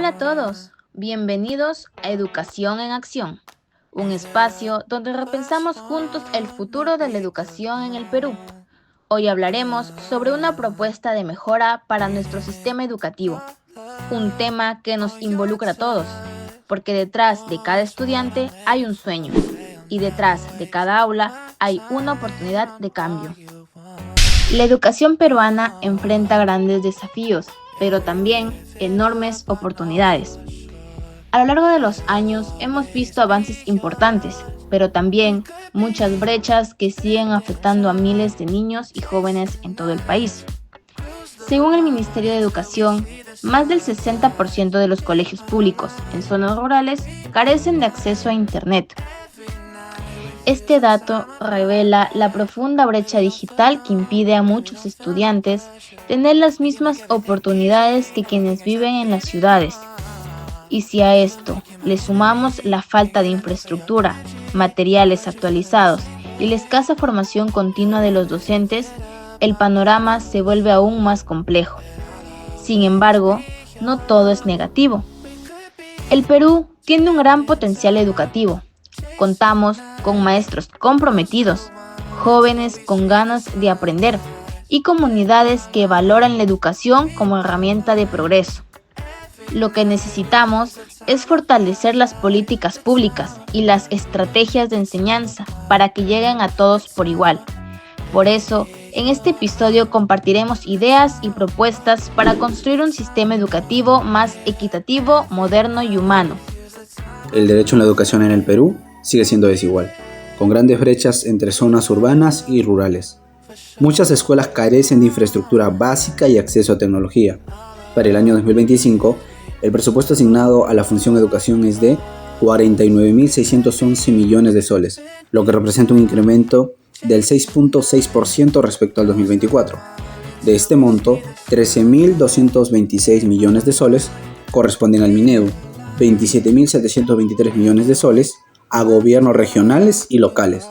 Hola a todos, bienvenidos a Educación en Acción, un espacio donde repensamos juntos el futuro de la educación en el Perú. Hoy hablaremos sobre una propuesta de mejora para nuestro sistema educativo, un tema que nos involucra a todos, porque detrás de cada estudiante hay un sueño y detrás de cada aula hay una oportunidad de cambio. La educación peruana enfrenta grandes desafíos, pero también enormes oportunidades. A lo largo de los años hemos visto avances importantes, pero también muchas brechas que siguen afectando a miles de niños y jóvenes en todo el país. Según el Ministerio de Educación, más del 60% de los colegios públicos en zonas rurales carecen de acceso a Internet. Este dato revela la profunda brecha digital que impide a muchos estudiantes tener las mismas oportunidades que quienes viven en las ciudades. Y si a esto le sumamos la falta de infraestructura, materiales actualizados y la escasa formación continua de los docentes, el panorama se vuelve aún más complejo. Sin embargo, no todo es negativo. El Perú tiene un gran potencial educativo. Contamos con maestros comprometidos, jóvenes con ganas de aprender y comunidades que valoran la educación como herramienta de progreso. Lo que necesitamos es fortalecer las políticas públicas y las estrategias de enseñanza para que lleguen a todos por igual. Por eso, en este episodio compartiremos ideas y propuestas para construir un sistema educativo más equitativo, moderno y humano. El derecho a la educación en el Perú sigue siendo desigual, con grandes brechas entre zonas urbanas y rurales. Muchas escuelas carecen de infraestructura básica y acceso a tecnología. Para el año 2025, el presupuesto asignado a la función educación es de 49.611 millones de soles, lo que representa un incremento del 6.6% respecto al 2024. De este monto, 13.226 millones de soles corresponden al Minedu, 27.723 millones de soles a gobiernos regionales y locales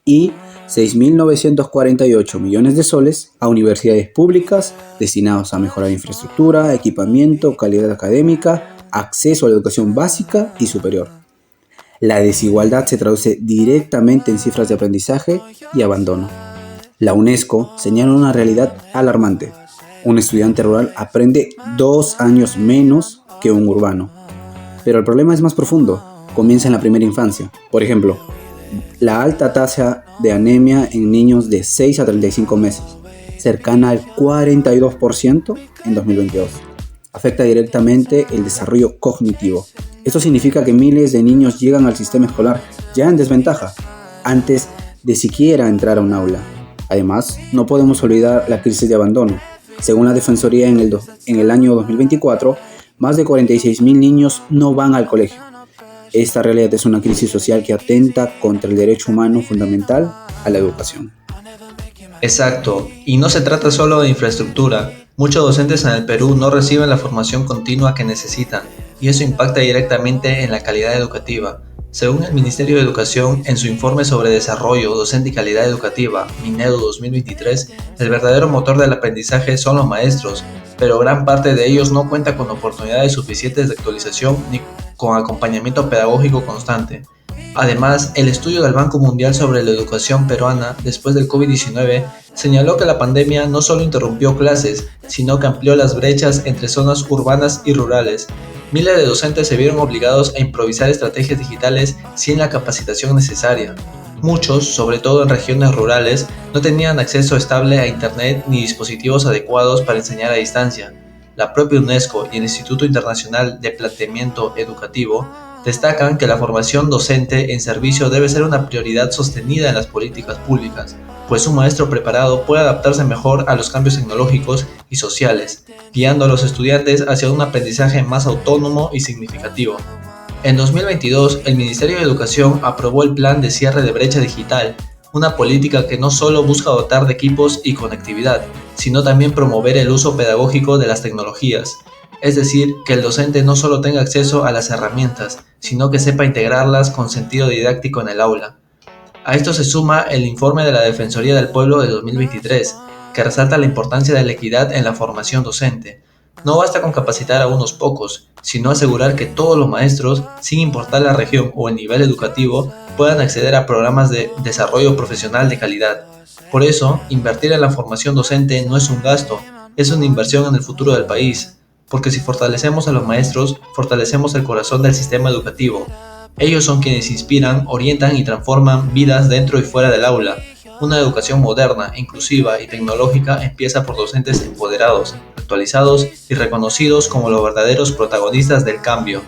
y 6.948 millones de soles a universidades públicas destinados a mejorar infraestructura, equipamiento, calidad académica, acceso a la educación básica y superior. La desigualdad se traduce directamente en cifras de aprendizaje y abandono. La UNESCO señala una realidad alarmante. Un estudiante rural aprende 2 años menos que un urbano. Pero el problema es más profundo. Comienza en la primera infancia. Por ejemplo, la alta tasa de anemia en niños de 6 a 35 meses, cercana al 42% en 2022. Afecta directamente el desarrollo cognitivo. Esto significa que miles de niños llegan al sistema escolar ya en desventaja, antes de siquiera entrar a un aula. Además, no podemos olvidar la crisis de abandono. Según la Defensoría, en el año 2024, más de 46.000 niños no van al colegio. Esta realidad es una crisis social que atenta contra el derecho humano fundamental a la educación. Exacto, y no se trata solo de infraestructura. Muchos docentes en el Perú no reciben la formación continua que necesitan, y eso impacta directamente en la calidad educativa. Según el Ministerio de Educación, en su informe sobre desarrollo docente y calidad educativa, Minedu 2023, el verdadero motor del aprendizaje son los maestros, pero gran parte de ellos no cuenta con oportunidades suficientes de actualización ni con acompañamiento pedagógico constante. Además, el estudio del Banco Mundial sobre la educación peruana después del COVID-19 señaló que la pandemia no solo interrumpió clases, sino que amplió las brechas entre zonas urbanas y rurales. Miles de docentes se vieron obligados a improvisar estrategias digitales sin la capacitación necesaria. Muchos, sobre todo en regiones rurales, no tenían acceso estable a Internet ni dispositivos adecuados para enseñar a distancia. La propia UNESCO y el Instituto Internacional de Planteamiento Educativo destacan que la formación docente en servicio debe ser una prioridad sostenida en las políticas públicas, pues un maestro preparado puede adaptarse mejor a los cambios tecnológicos y sociales, guiando a los estudiantes hacia un aprendizaje más autónomo y significativo. En 2022, el Ministerio de Educación aprobó el Plan de Cierre de Brecha Digital, una política que no solo busca dotar de equipos y conectividad, sino también promover el uso pedagógico de las tecnologías. Es decir, que el docente no solo tenga acceso a las herramientas, sino que sepa integrarlas con sentido didáctico en el aula. A esto se suma el informe de la Defensoría del Pueblo de 2023, que resalta la importancia de la equidad en la formación docente, No basta con capacitar a unos pocos, sino asegurar que todos los maestros, sin importar la región o el nivel educativo, puedan acceder a programas de desarrollo profesional de calidad. Por eso, invertir en la formación docente no es un gasto, es una inversión en el futuro del país, porque si fortalecemos a los maestros, fortalecemos el corazón del sistema educativo. Ellos son quienes inspiran, orientan y transforman vidas dentro y fuera del aula. Una educación moderna, inclusiva y tecnológica empieza por docentes empoderados, actualizados y reconocidos como los verdaderos protagonistas del cambio.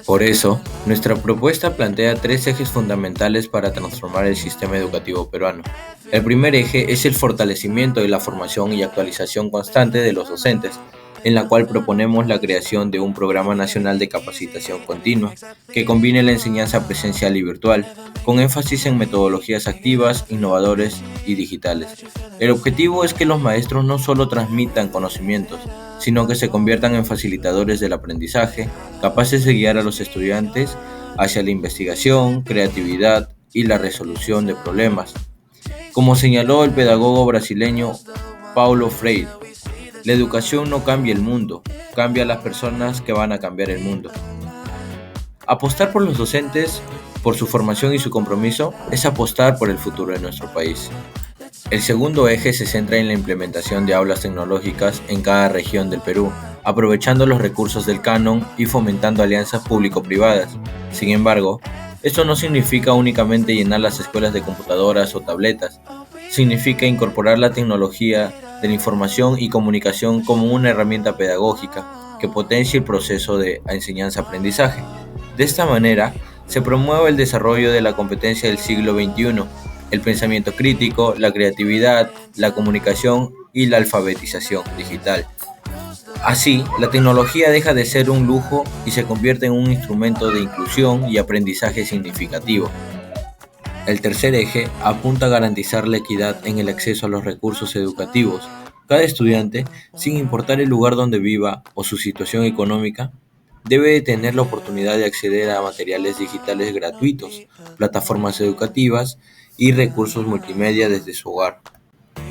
Por eso, nuestra propuesta plantea 3 ejes fundamentales para transformar el sistema educativo peruano. El primer eje es el fortalecimiento de la formación y actualización constante de los docentes, en la cual proponemos la creación de un programa nacional de capacitación continua que combine la enseñanza presencial y virtual, con énfasis en metodologías activas, innovadoras y digitales. El objetivo es que los maestros no solo transmitan conocimientos, sino que se conviertan en facilitadores del aprendizaje, capaces de guiar a los estudiantes hacia la investigación, creatividad y la resolución de problemas. Como señaló el pedagogo brasileño Paulo Freire, la educación no cambia el mundo, cambia a las personas que van a cambiar el mundo. Apostar por los docentes, por su formación y su compromiso, es apostar por el futuro de nuestro país. El segundo eje se centra en la implementación de aulas tecnológicas en cada región del Perú, aprovechando los recursos del canon y fomentando alianzas público-privadas. Sin embargo, esto no significa únicamente llenar las escuelas de computadoras o tabletas, significa incorporar la tecnología de la información y comunicación como una herramienta pedagógica que potencie el proceso de enseñanza-aprendizaje. De esta manera, se promueve el desarrollo de la competencia del siglo XXI, el pensamiento crítico, la creatividad, la comunicación y la alfabetización digital. Así, la tecnología deja de ser un lujo y se convierte en un instrumento de inclusión y aprendizaje significativo. El tercer eje apunta a garantizar la equidad en el acceso a los recursos educativos. Cada estudiante, sin importar el lugar donde viva o su situación económica, debe tener la oportunidad de acceder a materiales digitales gratuitos, plataformas educativas y recursos multimedia desde su hogar.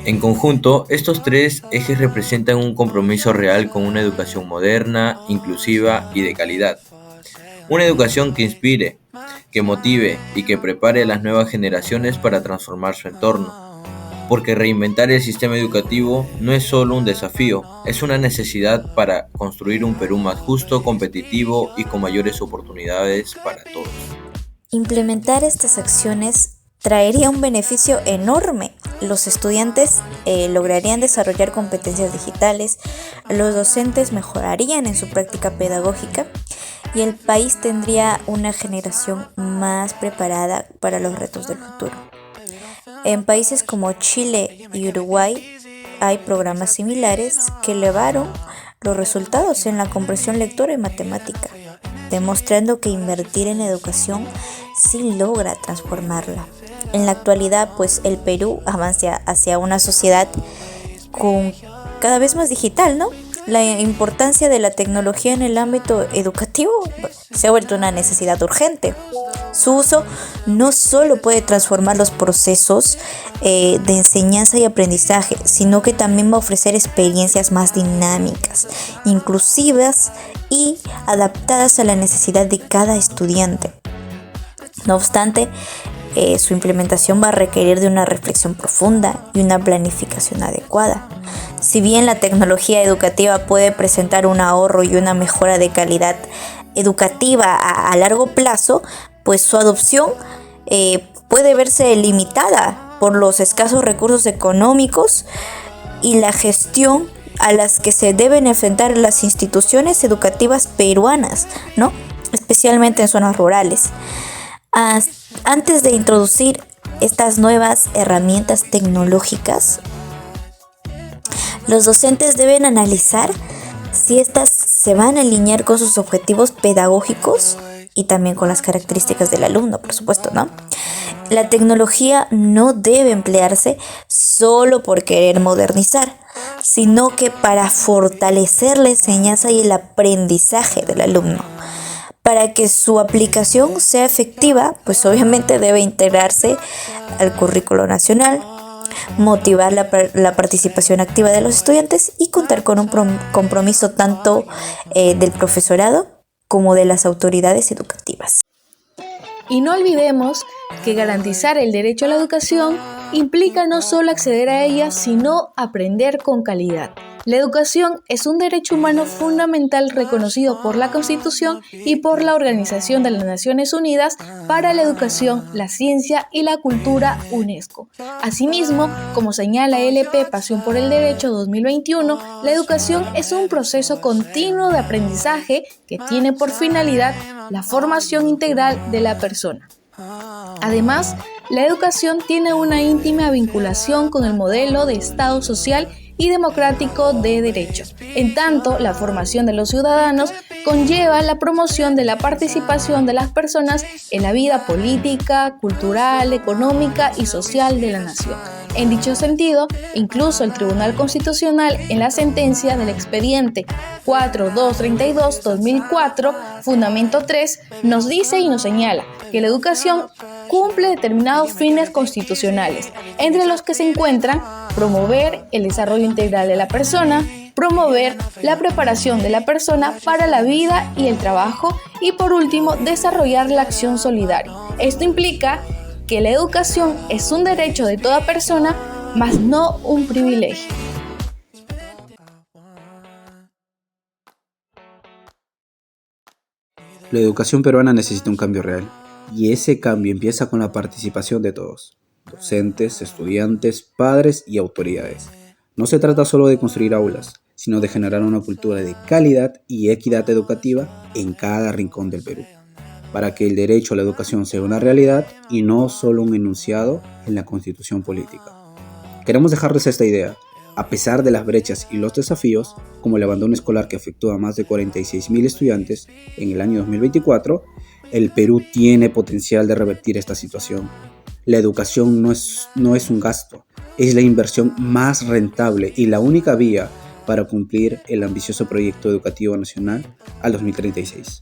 En conjunto, estos 3 ejes representan un compromiso real con una educación moderna, inclusiva y de calidad. Una educación que inspire, que motive y que prepare a las nuevas generaciones para transformar su entorno. Porque reinventar el sistema educativo no es solo un desafío, es una necesidad para construir un Perú más justo, competitivo y con mayores oportunidades para todos. Implementar estas acciones traería un beneficio enorme. Los estudiantes lograrían desarrollar competencias digitales, los docentes mejorarían en su práctica pedagógica y el país tendría una generación más preparada para los retos del futuro. En países como Chile y Uruguay hay programas similares que elevaron los resultados en la comprensión lectora y matemática, demostrando que invertir en educación sí logra transformarla. En la actualidad, pues el Perú avanza hacia una sociedad cada vez más digital, ¿no? La importancia de la tecnología en el ámbito educativo se ha vuelto una necesidad urgente. Su uso no solo puede transformar los procesos de enseñanza y aprendizaje, sino que también va a ofrecer experiencias más dinámicas, inclusivas y adaptadas a la necesidad de cada estudiante. No obstante, su implementación va a requerir de una reflexión profunda y una planificación adecuada. Si bien la tecnología educativa puede presentar un ahorro y una mejora de calidad educativa a largo plazo, pues su adopción puede verse limitada por los escasos recursos económicos y la gestión a las que se deben enfrentar las instituciones educativas peruanas, ¿no? Especialmente en zonas rurales. Antes de introducir estas nuevas herramientas tecnológicas, los docentes deben analizar si éstas se van a alinear con sus objetivos pedagógicos y también con las características del alumno, por supuesto, ¿no? La tecnología no debe emplearse solo por querer modernizar, sino que para fortalecer la enseñanza y el aprendizaje del alumno. Para que su aplicación sea efectiva, pues obviamente debe integrarse al currículo nacional, motivar la participación activa de los estudiantes y contar con un compromiso tanto del profesorado como de las autoridades educativas. Y no olvidemos que garantizar el derecho a la educación implica no solo acceder a ella, sino aprender con calidad. La educación es un derecho humano fundamental reconocido por la Constitución y por la Organización de las Naciones Unidas para la Educación, la Ciencia y la Cultura, UNESCO. Asimismo, como señala LP Pasión por el Derecho 2021, la educación es un proceso continuo de aprendizaje que tiene por finalidad la formación integral de la persona. Además, la educación tiene una íntima vinculación con el modelo de Estado social y democrático de derecho. En tanto, la formación de los ciudadanos conlleva la promoción de la participación de las personas en la vida política, cultural, económica y social de la nación. En dicho sentido, incluso el Tribunal Constitucional, en la sentencia del expediente 4232-2004, fundamento 3, nos dice y nos señala que la educación cumple determinados fines constitucionales, entre los que se encuentran promover el desarrollo integral de la persona, promover la preparación de la persona para la vida y el trabajo y, por último, desarrollar la acción solidaria. Esto implica que la educación es un derecho de toda persona, mas no un privilegio. La educación peruana necesita un cambio real, y ese cambio empieza con la participación de todos: docentes, estudiantes, padres y autoridades. No se trata solo de construir aulas, sino de generar una cultura de calidad y equidad educativa en cada rincón del Perú, para que el derecho a la educación sea una realidad y no solo un enunciado en la Constitución política. Queremos dejarles esta idea. A pesar de las brechas y los desafíos, como el abandono escolar que afectó a más de 46.000 estudiantes en el año 2024, el Perú tiene potencial de revertir esta situación. La educación no es un gasto, es la inversión más rentable y la única vía para cumplir el ambicioso proyecto educativo nacional al 2036.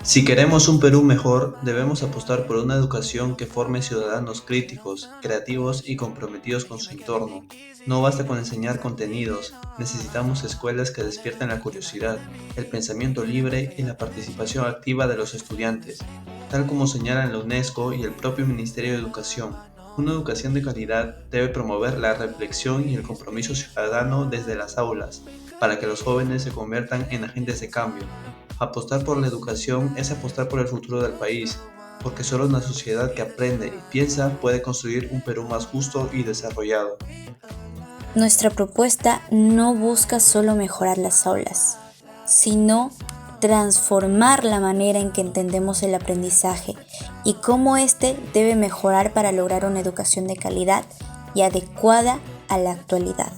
Si queremos un Perú mejor, debemos apostar por una educación que forme ciudadanos críticos, creativos y comprometidos con su entorno. No basta con enseñar contenidos, necesitamos escuelas que despierten la curiosidad, el pensamiento libre y la participación activa de los estudiantes. Tal como señalan la UNESCO y el propio Ministerio de Educación, una educación de calidad debe promover la reflexión y el compromiso ciudadano desde las aulas, para que los jóvenes se conviertan en agentes de cambio. Apostar por la educación es apostar por el futuro del país, porque solo una sociedad que aprende y piensa puede construir un Perú más justo y desarrollado. Nuestra propuesta no busca solo mejorar las aulas, sino transformar la manera en que entendemos el aprendizaje y cómo éste debe mejorar para lograr una educación de calidad y adecuada a la actualidad.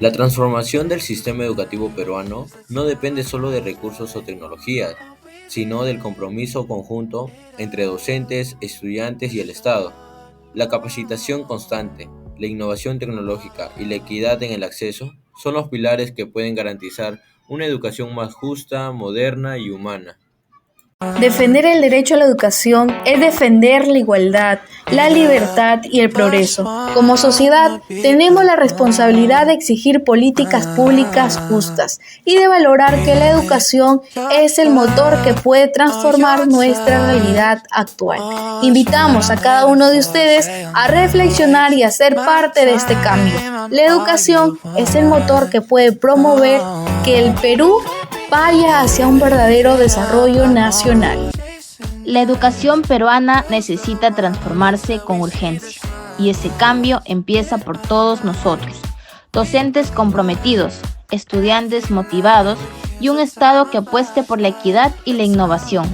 La transformación del sistema educativo peruano no depende solo de recursos o tecnologías, sino del compromiso conjunto entre docentes, estudiantes y el Estado. La capacitación constante, la innovación tecnológica y la equidad en el acceso son los pilares que pueden garantizar una educación más justa, moderna y humana. Defender el derecho a la educación es defender la igualdad, la libertad y el progreso. Como sociedad, tenemos la responsabilidad de exigir políticas públicas justas y de valorar que la educación es el motor que puede transformar nuestra realidad actual. Invitamos a cada uno de ustedes a reflexionar y a ser parte de este cambio. La educación es el motor que puede promover que el Perú vaya hacia un verdadero desarrollo nacional. La educación peruana necesita transformarse con urgencia, y ese cambio empieza por todos nosotros, docentes comprometidos, estudiantes motivados y un Estado que apueste por la equidad y la innovación.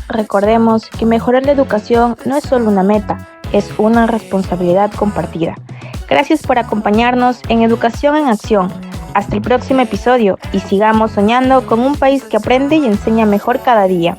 Recordemos que mejorar la educación no es solo una meta, es una responsabilidad compartida. Gracias por acompañarnos en Educación en Acción. Hasta el próximo episodio y sigamos soñando con un país que aprende y enseña mejor cada día.